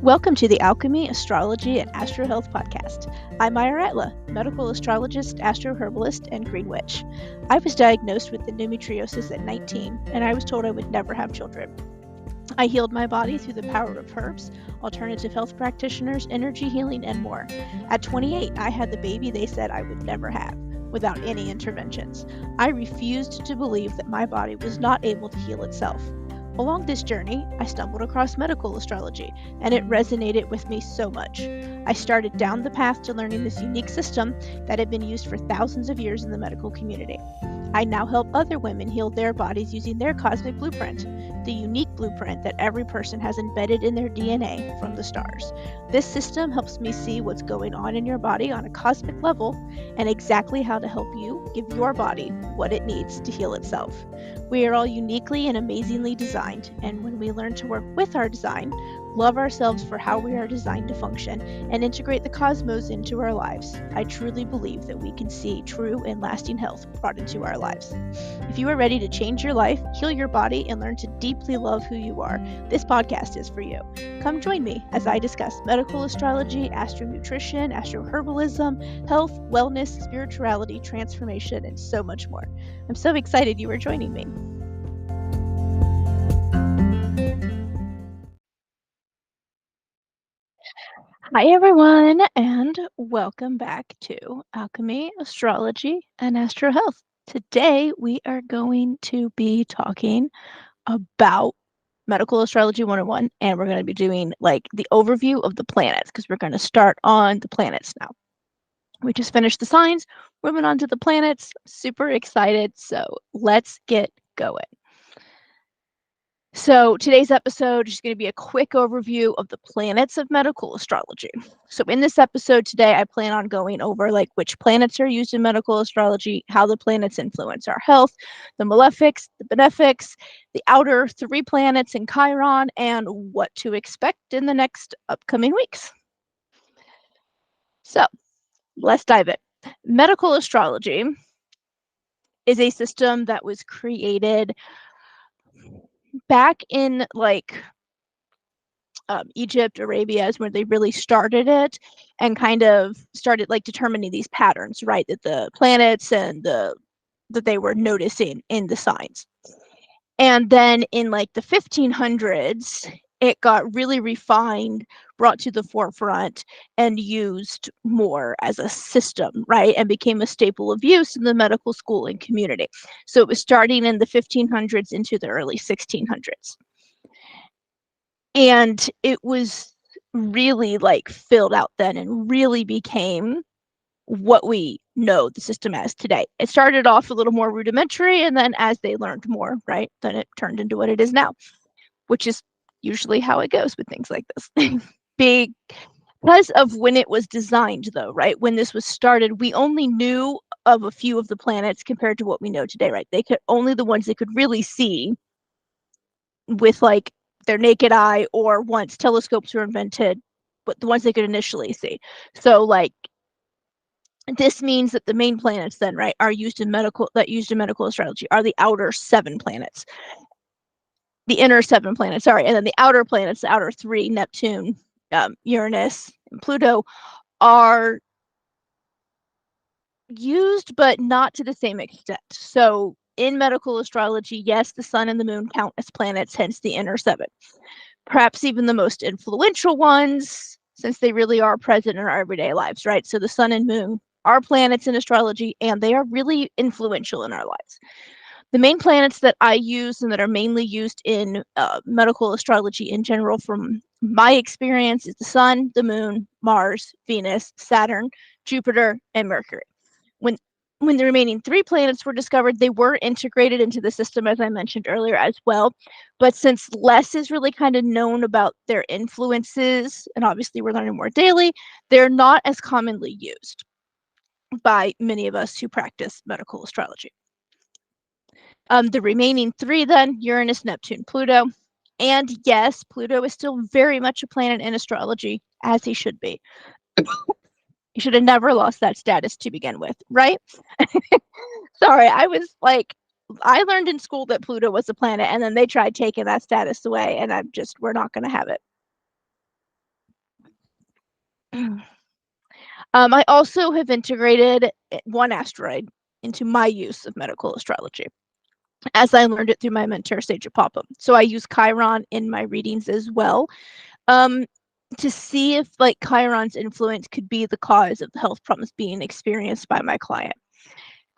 Welcome to the Alchemy, Astrology, and Astro Health podcast. I'm Maya Ratla, medical astrologist, astroherbalist, and green witch. I was diagnosed with endometriosis at 19, and I was told I would never have children. I healed my body through the power of herbs, alternative health practitioners, energy healing, and more. At 28, I had the baby they said I would never have, without any interventions. I refused to believe that my body was not able to heal itself. Along this journey, I stumbled across medical astrology, and it resonated with me so much. I started down the path to learning this unique system that had been used for thousands of years in the medical community. I now help other women heal their bodies using their cosmic blueprint, the unique blueprint that every person has embedded in their DNA from the stars. This system helps me see what's going on in your body on a cosmic level and exactly how to help you give your body what it needs to heal itself. We are all uniquely and amazingly designed, and when we learn to work with our design, love ourselves for how we are designed to function, and integrate the cosmos into our lives, I truly believe that we can see true and lasting health brought into our lives. If you are ready to change your life, heal your body, and learn to deeply love who you are, this podcast is for you. Come join me as I discuss medical astrology, astronutrition, astroherbalism, health, wellness, spirituality, transformation, and so much more. I'm so excited you are joining me. Hi everyone, and welcome back to Alchemy, Astrology, and Astro Health. Today we are going to be talking about Medical Astrology 101, and we're going to be doing like the overview of the planets because we're going to start on the planets now. We just finished the signs, we're moving on to the planets. Super excited, so let's get going. So today's episode is going to be a quick overview of the planets of medical astrology. So in this episode today, I plan on going over like which planets are used in medical astrology, how the planets influence our health, the Malefics, the Benefics, the outer 3 planets in Chiron, and what to expect in the next upcoming weeks. So let's dive in. Medical astrology is a system that was created back in like Egypt, Arabia is where they really started it and kind of started like determining these patterns, right? That the planets and that they were noticing in the signs. And then in like the 1500s, it got really refined, brought to the forefront, and used more as a system, right? And became a staple of use in the medical school and community. So it was starting in the 1500s into the early 1600s. And it was really like filled out then and really became what we know the system as today. It started off a little more rudimentary, and then as they learned more, right, then it turned into what it is now, which is usually how it goes with things like this. Because of when it was designed, though, right, when this was started, we only knew of a few of the planets compared to what we know today, right? They could only the ones they could really see with like their naked eye, or once telescopes were invented, but the ones they could initially see. So like this means that the main planets then, right, are used in medical astrology are the outer 7 planets. The inner 7 planets, sorry, and then the outer planets, the outer 3, Neptune, Uranus, and Pluto, are used, but not to the same extent. So in medical astrology, yes, the sun and the moon count as planets, hence the inner 7. Perhaps even the most influential ones, since they really are present in our everyday lives, right? So the sun and moon are planets in astrology, and they are really influential in our lives. The main planets that I use and that are mainly used in medical astrology in general, from my experience, is the sun, the moon, Mars, Venus, Saturn, Jupiter, and Mercury. When the remaining 3 planets were discovered, they were integrated into the system, as I mentioned earlier, as well. But since less is really kind of known about their influences, and obviously we're learning more daily, they're not as commonly used by many of us who practice medical astrology. The remaining 3 then, Uranus, Neptune, Pluto. And yes, Pluto is still very much a planet in astrology, as he should be. You should have never lost that status to begin with, right? Sorry, I learned in school that Pluto was a planet, and then they tried taking that status away, and we're not going to have it. I also have integrated one asteroid into my use of medical astrology, as I learned it through my mentor, Sage Papa. So I use Chiron in my readings as well, to see if like Chiron's influence could be the cause of the health problems being experienced by my client.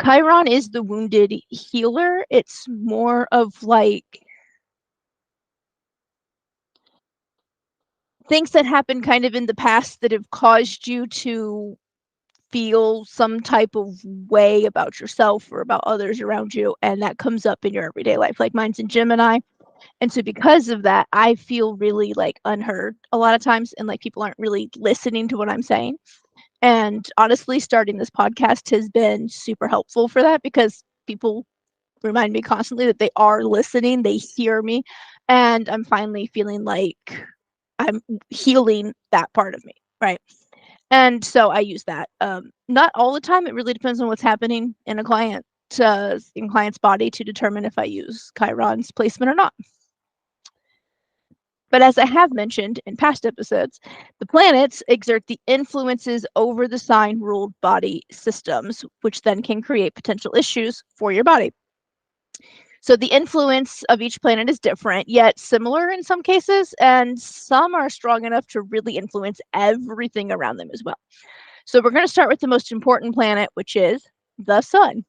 Chiron is the wounded healer. It's more of like things that happened kind of in the past that have caused you to feel some type of way about yourself or about others around you, and that comes up in your everyday life. Like mine's in Gemini, and so because of that, I feel really like unheard a lot of times, and like people aren't really listening to what I'm saying. And honestly, starting this podcast has been super helpful for that, because people remind me constantly that they are listening, they hear me, and I'm finally feeling like I'm healing that part of me, right? And so I use that. Not all the time. It really depends on what's happening in a client's body to determine if I use Chiron's placement or not. But as I have mentioned in past episodes, the planets exert the influences over the sign ruled body systems, which then can create potential issues for your body. So the influence of each planet is different, yet similar in some cases, and some are strong enough to really influence everything around them as well. So we're going to start with the most important planet, which is the sun.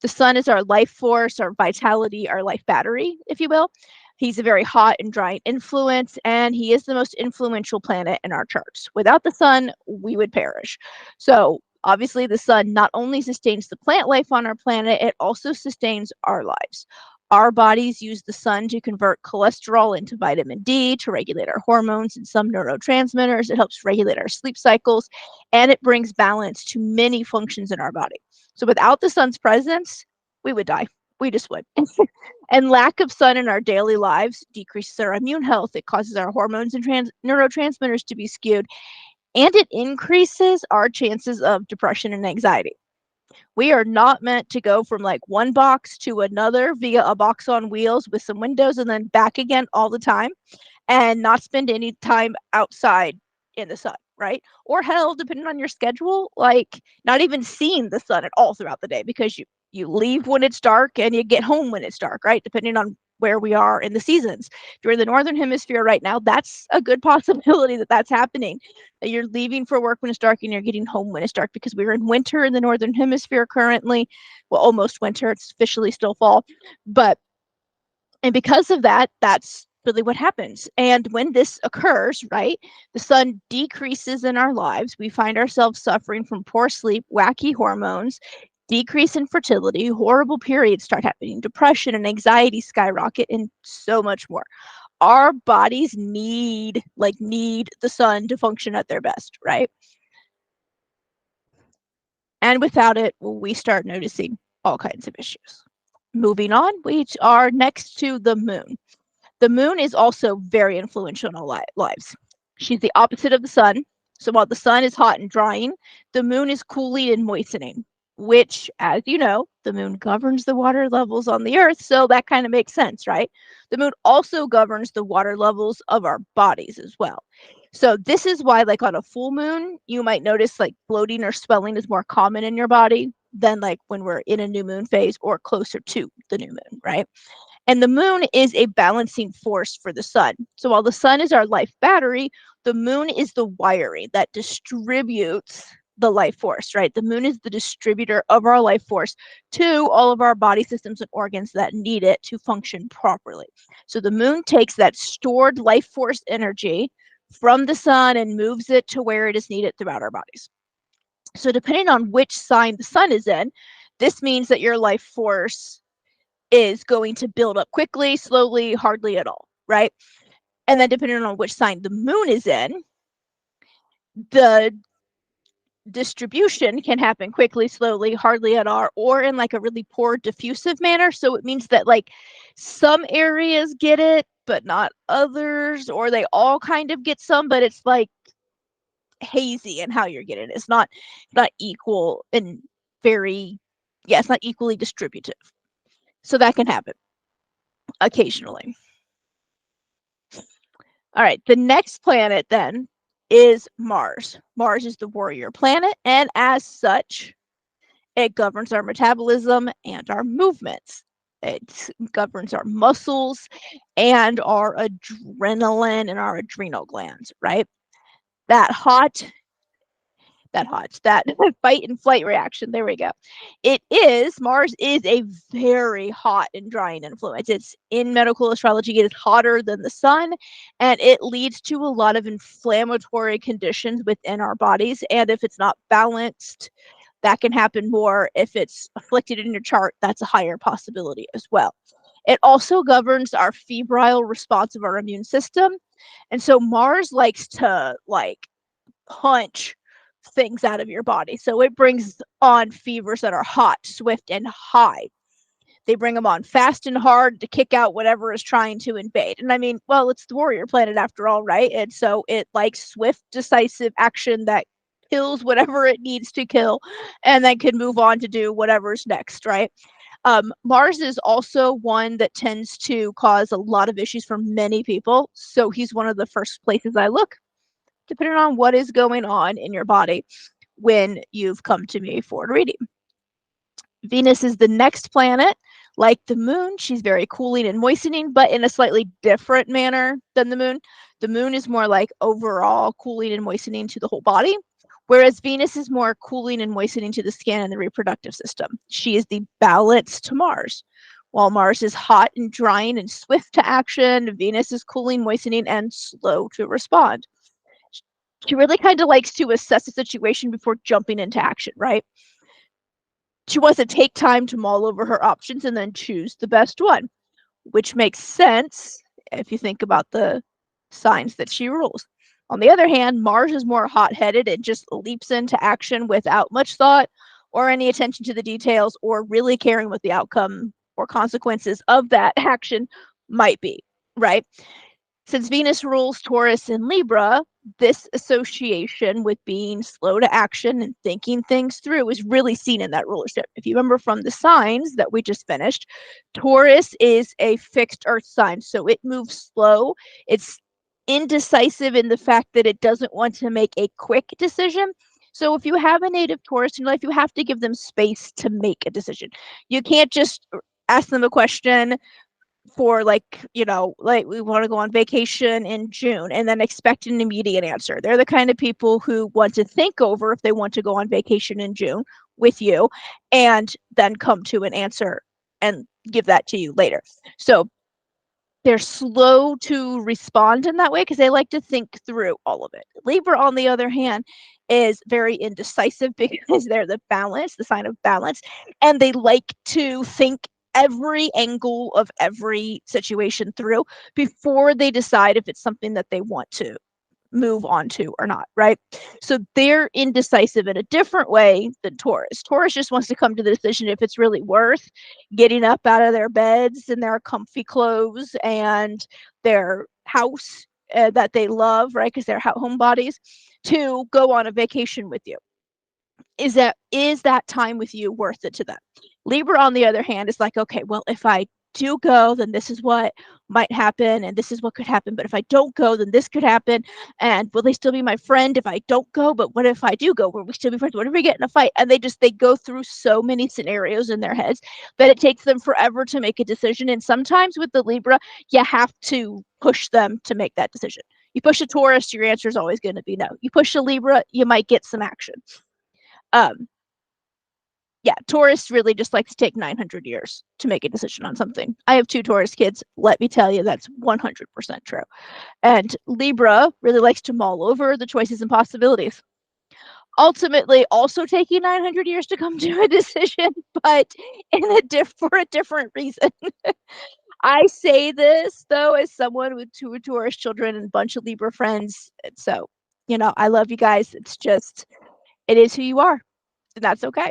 The sun is our life force, our vitality, our life battery, if you will. He's a very hot and dry influence, and he is the most influential planet in our charts. Without the sun, we would perish. So obviously, the sun not only sustains the plant life on our planet, it also sustains our lives. Our bodies use the sun to convert cholesterol into vitamin D, to regulate our hormones and some neurotransmitters. It helps regulate our sleep cycles, and it brings balance to many functions in our body. So without the sun's presence, we would die. We just would. And lack of sun in our daily lives decreases our immune health. It causes our hormones and neurotransmitters to be skewed, and it increases our chances of depression and anxiety. We are not meant to go from like one box to another via a box on wheels with some windows and then back again all the time, and not spend any time outside in the sun, right? Or hell, depending on your schedule, like not even seeing the sun at all throughout the day, because you leave when it's dark and you get home when it's dark, right? Depending on where we are in the seasons. If you're in the northern hemisphere right now, that's a good possibility that that's happening. That you're leaving for work when it's dark and you're getting home when it's dark, because we're in winter in the northern hemisphere currently. Well, almost winter. It's officially still fall, but and because of that, that's really what happens. And when this occurs, right, the sun decreases in our lives. We find ourselves suffering from poor sleep, wacky hormones, decrease in fertility, horrible periods start happening, depression and anxiety skyrocket, and so much more. Our bodies need the sun to function at their best, right? And without it, we start noticing all kinds of issues. Moving on, we are next to the moon. The moon is also very influential in our lives. She's the opposite of the sun. So while the sun is hot and drying, the moon is cooling and moistening, which, as you know, the moon governs the water levels on the earth. So that kind of makes sense, right? The moon also governs the water levels of our bodies as well. So this is why, like on a full moon, you might notice like bloating or swelling is more common in your body than like when we're in a new moon phase or closer to the new moon, right? And the moon is a balancing force for the sun. So while the sun is our life battery, the moon is the wiring that distributes the life force, right? The moon is the distributor of our life force to all of our body systems and organs that need it to function properly. So the moon takes that stored life force energy from the sun and moves it to where it is needed throughout our bodies. So depending on which sign the sun is in, this means that your life force is going to build up quickly, slowly, hardly at all, right? And then depending on which sign the moon is in, the distribution can happen quickly, slowly, hardly at all, or in like a really poor diffusive manner. So it means that like some areas get it, but not others, or they all kind of get some, but it's like hazy in how you're getting it. It's not equal and very, yeah, it's not equally distributive. So that can happen occasionally. All right, the next planet then is Mars. Mars is the warrior planet, and as such, it governs our metabolism and our movements. It governs our muscles and our adrenaline and our adrenal glands, right? That hot, that fight and flight reaction. There we go. Mars is a very hot and drying influence. It's in medical astrology, it is hotter than the sun, and it leads to a lot of inflammatory conditions within our bodies. And if it's not balanced, that can happen more. If it's afflicted in your chart, that's a higher possibility as well. It also governs our febrile response of our immune system. And so Mars likes to punch things out of your body. So it brings on fevers that are hot, swift, and high. They bring them on fast and hard to kick out whatever is trying to invade. And I mean, well, it's the warrior planet after all, right? And so it likes swift, decisive action that kills whatever it needs to kill and then can move on to do whatever's next, right? Mars is also one that tends to cause a lot of issues for many people. So he's one of the first places I look, depending on what is going on in your body when you've come to me for a reading. Venus is the next planet. Like the moon, she's very cooling and moistening, but in a slightly different manner than the moon. The moon is more like overall cooling and moistening to the whole body, whereas Venus is more cooling and moistening to the skin and the reproductive system. She is the balance to Mars. While Mars is hot and drying and swift to action, Venus is cooling, moistening, and slow to respond. She really kind of likes to assess the situation before jumping into action, right? She wants to take time to mull over her options and then choose the best one, which makes sense if you think about the signs that she rules. On the other hand, Mars is more hot-headed and just leaps into action without much thought or any attention to the details or really caring what the outcome or consequences of that action might be, right? Since Venus rules Taurus and Libra, this association with being slow to action and thinking things through is really seen in that rulership. If you remember from the signs that we just finished, Taurus is a fixed earth sign, so it moves slow. It's indecisive in the fact that it doesn't want to make a quick decision. So if you have a native Taurus in your life, you have to give them space to make a decision. You can't just ask them a question for like we want to go on vacation in June and then expect an immediate answer. They're the kind of people who want to think over if they want to go on vacation in June with you and then come to an answer and give that to you later. So they're slow to respond in that way because they like to think through all of it. Libra, on the other hand, is very indecisive because they're the sign of balance, and they like to think every angle of every situation through before they decide if it's something that they want to move on to or not, right? So they're indecisive in a different way than Taurus. Taurus just wants to come to the decision if it's really worth getting up out of their beds and their comfy clothes and their house that they love, right? Because they're home bodies, to go on a vacation with you. Is that time with you worth it to them? Libra, on the other hand, is like, okay, well, if I do go, then this is what might happen, and this is what could happen. But if I don't go, then this could happen. And will they still be my friend if I don't go? But what if I do go? Will we still be friends? What if we get in a fight? And they go through so many scenarios in their heads that it takes them forever to make a decision. And sometimes with the Libra, you have to push them to make that decision. You push a Taurus, your answer is always going to be no. You push a Libra, you might get some action. Yeah, Taurus really just likes to take 900 years to make a decision on something. I have 2 Taurus kids. Let me tell you, that's 100% true. And Libra really likes to mull over the choices and possibilities. Ultimately, also taking 900 years to come to a decision, but for a different reason. I say this, though, as someone with 2 Taurus children and a bunch of Libra friends. So, I love you guys. It's just, it is who you are, and that's okay.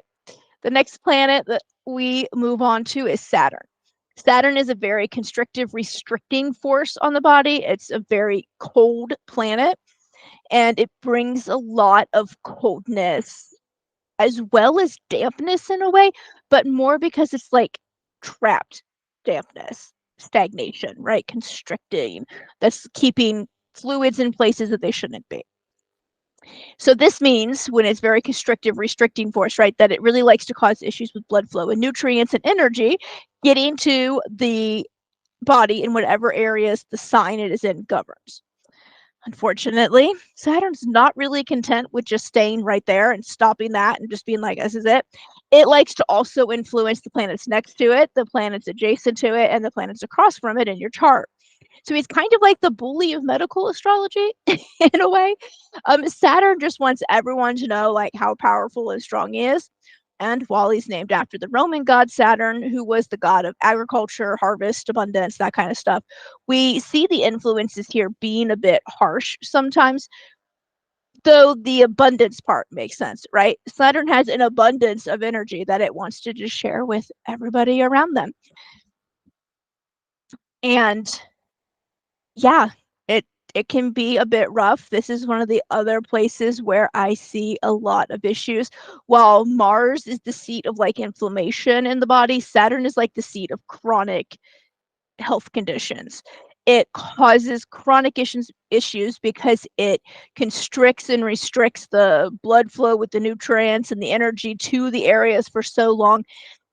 The next planet that we move on to is Saturn. Saturn is a very constrictive, restricting force on the body. It's a very cold planet, and it brings a lot of coldness as well as dampness in a way, but more because it's like trapped dampness, stagnation, right? Constricting, that's keeping fluids in places that they shouldn't be. So this means when it's very constrictive, restricting force, right, that it really likes to cause issues with blood flow and nutrients and energy getting to the body in whatever areas the sign it is in governs. Unfortunately, Saturn's not really content with just staying right there and stopping that and just being like, this is it. It likes to also influence the planets next to it, the planets adjacent to it, and the planets across from it in your chart. So he's kind of like the bully of medical astrology in a way. Saturn just wants everyone to know like how powerful and strong he is. And while he's named after the Roman god Saturn, who was the god of agriculture, harvest, abundance, that kind of stuff, we see the influences here being a bit harsh sometimes, though the abundance part makes sense, right? Saturn has an abundance of energy that it wants to just share with everybody around them. And yeah, it can be a bit rough. This is one of the other places where I see a lot of issues. While Mars is the seat of like inflammation in the body, Saturn is like the seat of chronic health conditions. It causes chronic issues because it constricts and restricts the blood flow with the nutrients and the energy to the areas for so long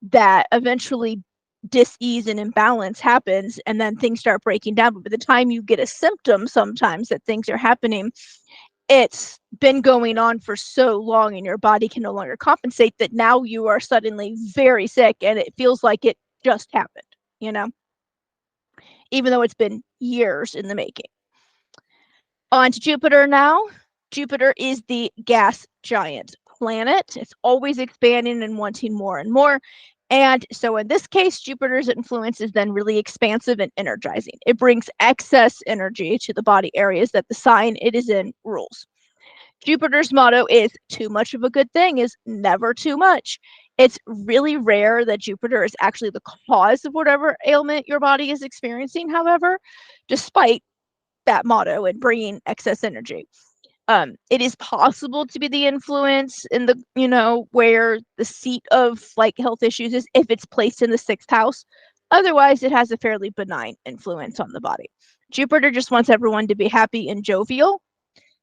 that eventually dis-ease and imbalance happens, and then things start breaking down. But by the time you get a symptom sometimes that things are happening, it's been going on for so long and your body can no longer compensate, that now you are suddenly very sick and it feels like it just happened, you know, even though it's been years in the making. On to Jupiter now. Jupiter is the gas giant planet. It's always expanding and wanting more and more. And so in this case, Jupiter's influence is then really expansive and energizing. It brings excess energy to the body areas that the sign it is in rules. Jupiter's motto is too much of a good thing is never too much. It's really rare that Jupiter is actually the cause of whatever ailment your body is experiencing, however, despite that motto and bringing excess energy. It is possible to be the influence in the, where the seat of like health issues is if it's placed in the sixth house. Otherwise, it has a fairly benign influence on the body. Jupiter just wants everyone to be happy and jovial.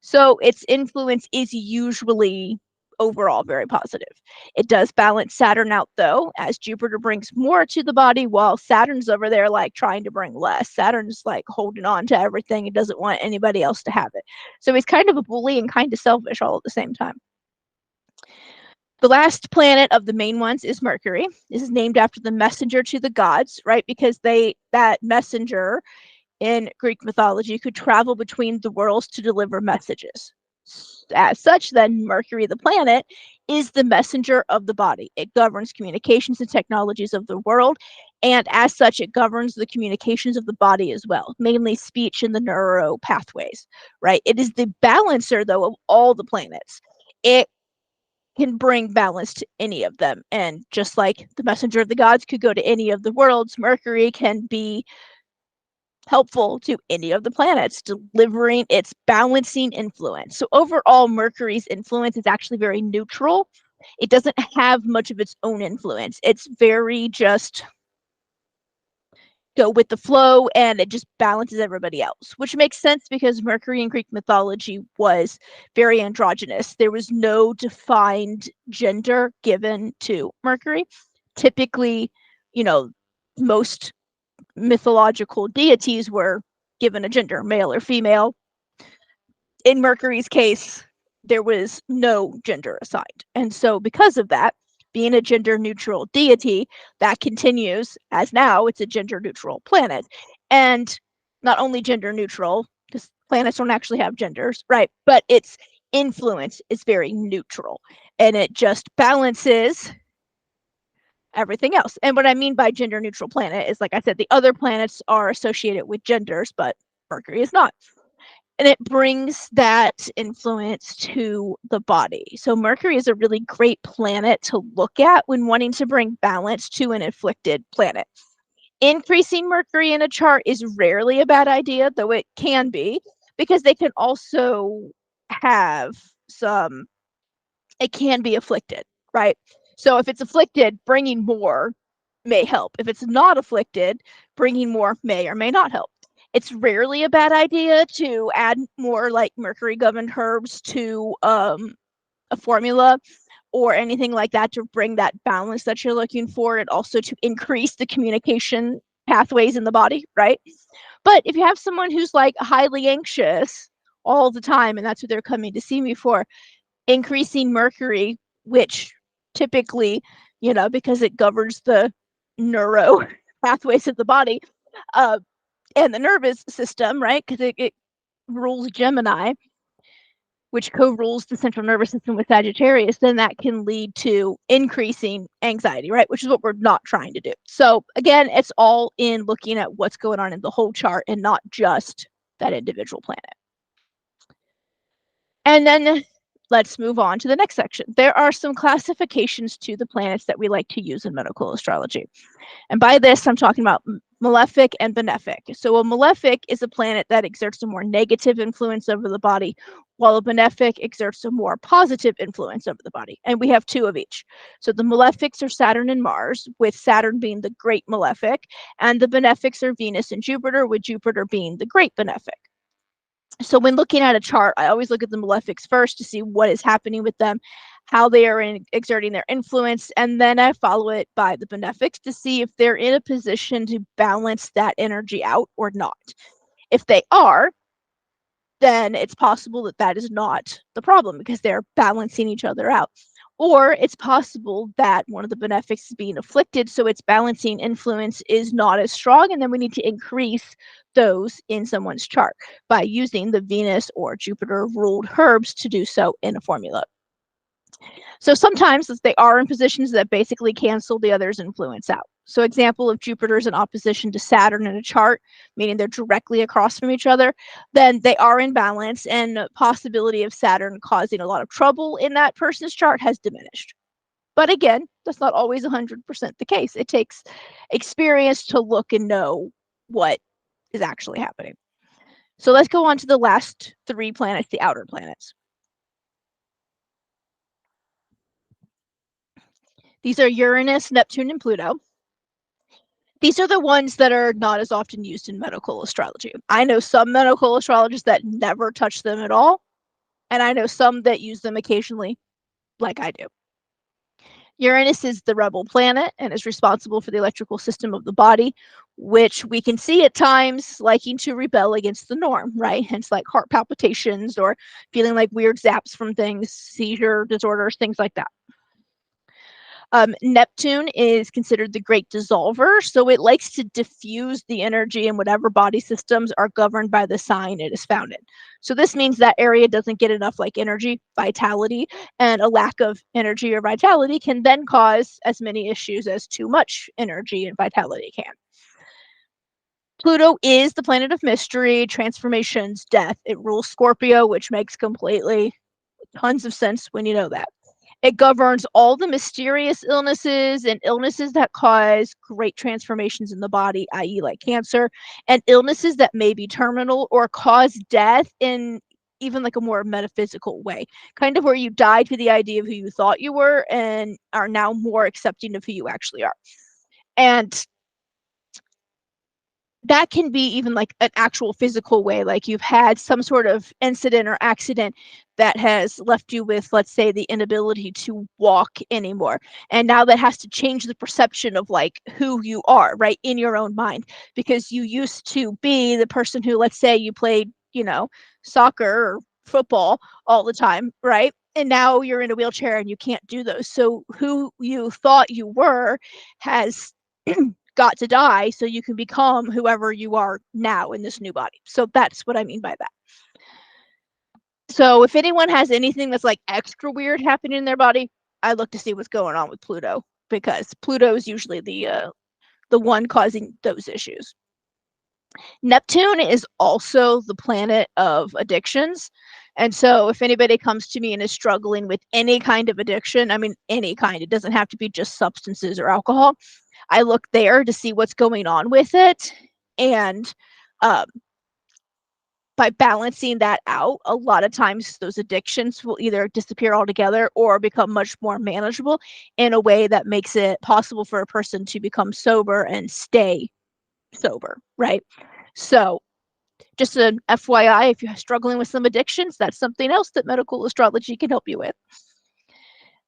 So its influence is usually overall very positive. It does balance Saturn out though, as Jupiter brings more to the body while Saturn's over there like trying to bring less. Saturn's like holding on to everything and doesn't want anybody else to have it. So he's kind of a bully and kind of selfish all at the same time. The last planet of the main ones is Mercury. This is named after the messenger to the gods, right? Because that messenger in Greek mythology could travel between the worlds to deliver messages. As such, then, Mercury, the planet, is the messenger of the body. It governs communications and technologies of the world, and as such, it governs the communications of the body as well, mainly speech and the neuro pathways, right? It is the balancer, though, of all the planets. It can bring balance to any of them, and just like the messenger of the gods could go to any of the worlds, Mercury can be helpful to any of the planets, delivering its balancing influence. So overall, Mercury's influence is actually very neutral. It doesn't have much of its own influence. It's very just go with the flow, and it just balances everybody else, which makes sense because Mercury in Greek mythology was very androgynous. There was no defined gender given to Mercury. Typically, most mythological deities were given a gender, male or female. In Mercury's case, there was no gender assigned. And so, because of that, being a gender neutral deity, that continues as now it's a gender neutral planet. And not only gender neutral, because planets don't actually have genders, right? But its influence is very neutral and it just balances everything else. And what I mean by gender neutral planet is, like I said, the other planets are associated with genders, but Mercury is not. And it brings that influence to the body. So Mercury is a really great planet to look at when wanting to bring balance to an afflicted planet. Increasing Mercury in a chart is rarely a bad idea, though it can be, because they can also have it can be afflicted, right? So if it's afflicted, bringing more may help. If it's not afflicted, bringing more may or may not help. It's rarely a bad idea to add more like mercury governed herbs to a formula or anything like that to bring that balance that you're looking for, and also to increase the communication pathways in the body, right? But if you have someone who's like highly anxious all the time and that's what they're coming to see me for, increasing mercury, which typically, because it governs the neuro pathways of the body, uh, and the nervous system, right? Because it rules Gemini, which co-rules the central nervous system with Sagittarius, then that can lead to increasing anxiety, right? Which is what we're not trying to do. So again, it's all in looking at what's going on in the whole chart and not just that individual planet. And then let's move on to the next section. There are some classifications to the planets that we like to use in medical astrology. And by this, I'm talking about malefic and benefic. So a malefic is a planet that exerts a more negative influence over the body, while a benefic exerts a more positive influence over the body. And we have two of each. So the malefics are Saturn and Mars, with Saturn being the great malefic, and the benefics are Venus and Jupiter, with Jupiter being the great benefic. So when looking at a chart, I always look at the malefics first to see what is happening with them, how they are exerting their influence, and then I follow it by the benefics to see if they're in a position to balance that energy out or not. If they are, then it's possible that that is not the problem because they're balancing each other out. Or it's possible that one of the benefics is being afflicted, so its balancing influence is not as strong, and then we need to increase those in someone's chart by using the Venus or Jupiter ruled herbs to do so in a formula. So sometimes they are in positions that basically cancel the other's influence out. So example, if Jupiter is in opposition to Saturn in a chart, meaning they're directly across from each other, then they are in balance, and possibility of Saturn causing a lot of trouble in that person's chart has diminished. But again, that's not always 100% the case. It takes experience to look and know what is actually happening. So let's go on to the last three planets, the outer planets. These are Uranus, Neptune, and Pluto. These are the ones that are not as often used in medical astrology. I know some medical astrologists that never touch them at all, and I know some that use them occasionally, like I do. Uranus is the rebel planet and is responsible for the electrical system of the body, which we can see at times liking to rebel against the norm, right? Hence, like heart palpitations or feeling like weird zaps from things, seizure disorders, things like that. Neptune is considered the great dissolver, so it likes to diffuse the energy in whatever body systems are governed by the sign it is found in. So this means that area doesn't get enough like energy, vitality, and a lack of energy or vitality can then cause as many issues as too much energy and vitality can. Pluto is the planet of mystery, transformations, death. It rules Scorpio, which makes completely tons of sense when you know that. It governs all the mysterious illnesses and illnesses that cause great transformations in the body, i.e., like cancer, and illnesses that may be terminal or cause death in even like a more metaphysical way, kind of where you die to the idea of who you thought you were and are now more accepting of who you actually are. And that can be even like an actual physical way, like you've had some sort of incident or accident that has left you with, let's say, the inability to walk anymore, and now that has to change the perception of like who you are, right, in your own mind, because you used to be the person who, let's say, you played soccer or football all the time, right, and now you're in a wheelchair and you can't do those, so who you thought you were has got to die so you can become whoever you are now in this new body. So that's what I mean by that. So if anyone has anything that's like extra weird happening in their body, I look to see what's going on with Pluto, because Pluto is usually the one causing those issues. Neptune is also the planet of addictions. And so if anybody comes to me and is struggling with any kind of addiction, I mean, any kind, it doesn't have to be just substances or alcohol, I look there to see what's going on with it. And by balancing that out, a lot of times those addictions will either disappear altogether or become much more manageable in a way that makes it possible for a person to become sober and stay sober, right? So Just an FYI, if you're struggling with some addictions, that's something else that medical astrology can help you with.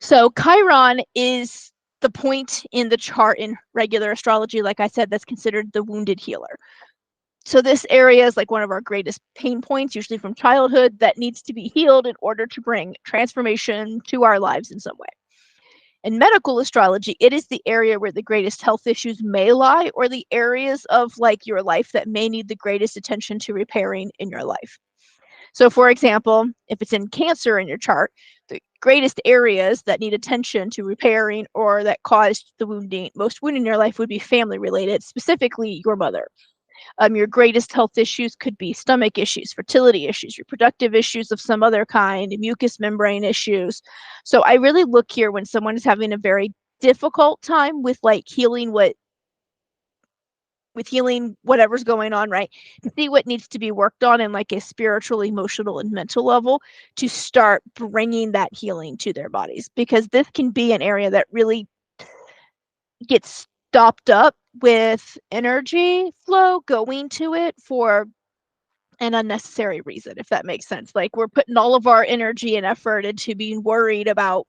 So Chiron is the point in the chart in regular astrology, like I said, that's considered the wounded healer. So this area is like one of our greatest pain points, usually from childhood, that needs to be healed in order to bring transformation to our lives in some way. In medical astrology, it is the area where the greatest health issues may lie, or the areas of like your life that may need the greatest attention to repairing in your life. So for example, if it's in Cancer in your chart, the greatest areas that need attention to repairing or that caused the most wounding in your life would be family related, specifically your mother. Your greatest health issues could be stomach issues, fertility issues, reproductive issues of some other kind, mucous membrane issues. So I really look here when someone is having a very difficult time with like healing whatever's going on, right? To see what needs to be worked on in like a spiritual, emotional, and mental level to start bringing that healing to their bodies, because this can be an area that really gets stopped up with energy flow going to it for an unnecessary reason, if that makes sense. Like we're putting all of our energy and effort into being worried about,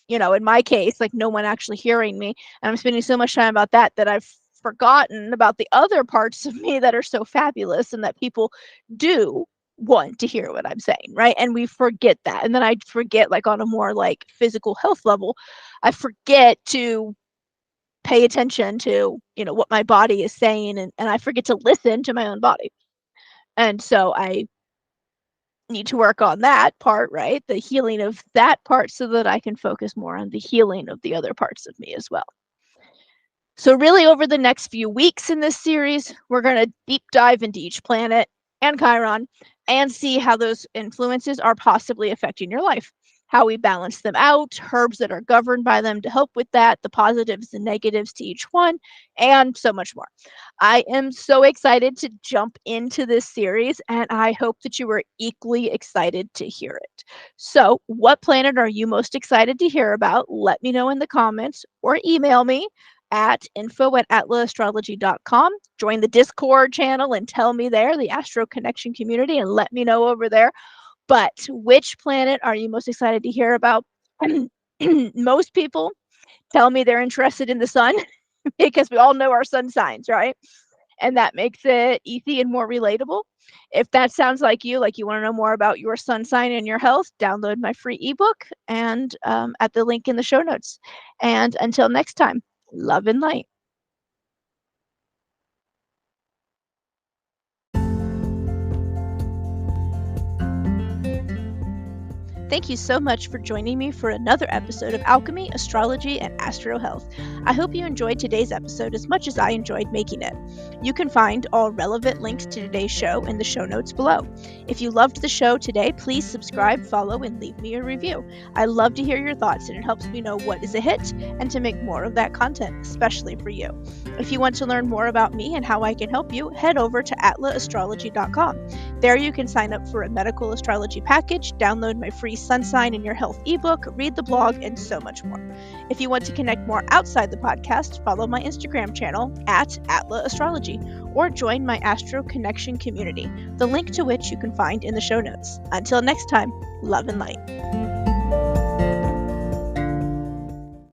in my case, like no one actually hearing me. And I'm spending so much time about that I've forgotten about the other parts of me that are so fabulous and that people do want to hear what I'm saying, right? And we forget that. And then I forget, like on a more like physical health level, I forget to pay attention to, what my body is saying, and I forget to listen to my own body. And so I need to work on that part, right? The healing of that part so that I can focus more on the healing of the other parts of me as well. So really over the next few weeks in this series, we're going to deep dive into each planet and Chiron and see how those influences are possibly affecting your life, how we balance them out, herbs that are governed by them to help with that, the positives and negatives to each one, and so much more. I am so excited to jump into this series, and I hope that you are equally excited to hear it. So what planet are you most excited to hear about? Let me know in the comments or email me at info@atlaastrology.com. Join the Discord channel and tell me there, the Astro Connection community, and let me know over there. But which planet are you most excited to hear about? Most people tell me they're interested in the sun because we all know our sun signs, right? And that makes it easy and more relatable. If that sounds like you want to know more about your sun sign and your health, download my free ebook and at the link in the show notes. And until next time, love and light. Thank you so much for joining me for another episode of Alchemy, Astrology, and Astro Health. I hope you enjoyed today's episode as much as I enjoyed making it. You can find all relevant links to today's show in the show notes below. If you loved the show today, please subscribe, follow, and leave me a review. I love to hear your thoughts, and it helps me know what is a hit and to make more of that content, especially for you. If you want to learn more about me and how I can help you, head over to atlaastrology.com. There you can sign up for a medical astrology package, download my free sun sign and your health ebook, read the blog, and so much more. If you want to connect more outside the podcast, follow my Instagram channel @atlaastrology or join my Astro Connection community, the link to which you can find in the show notes. Until next time, love and light.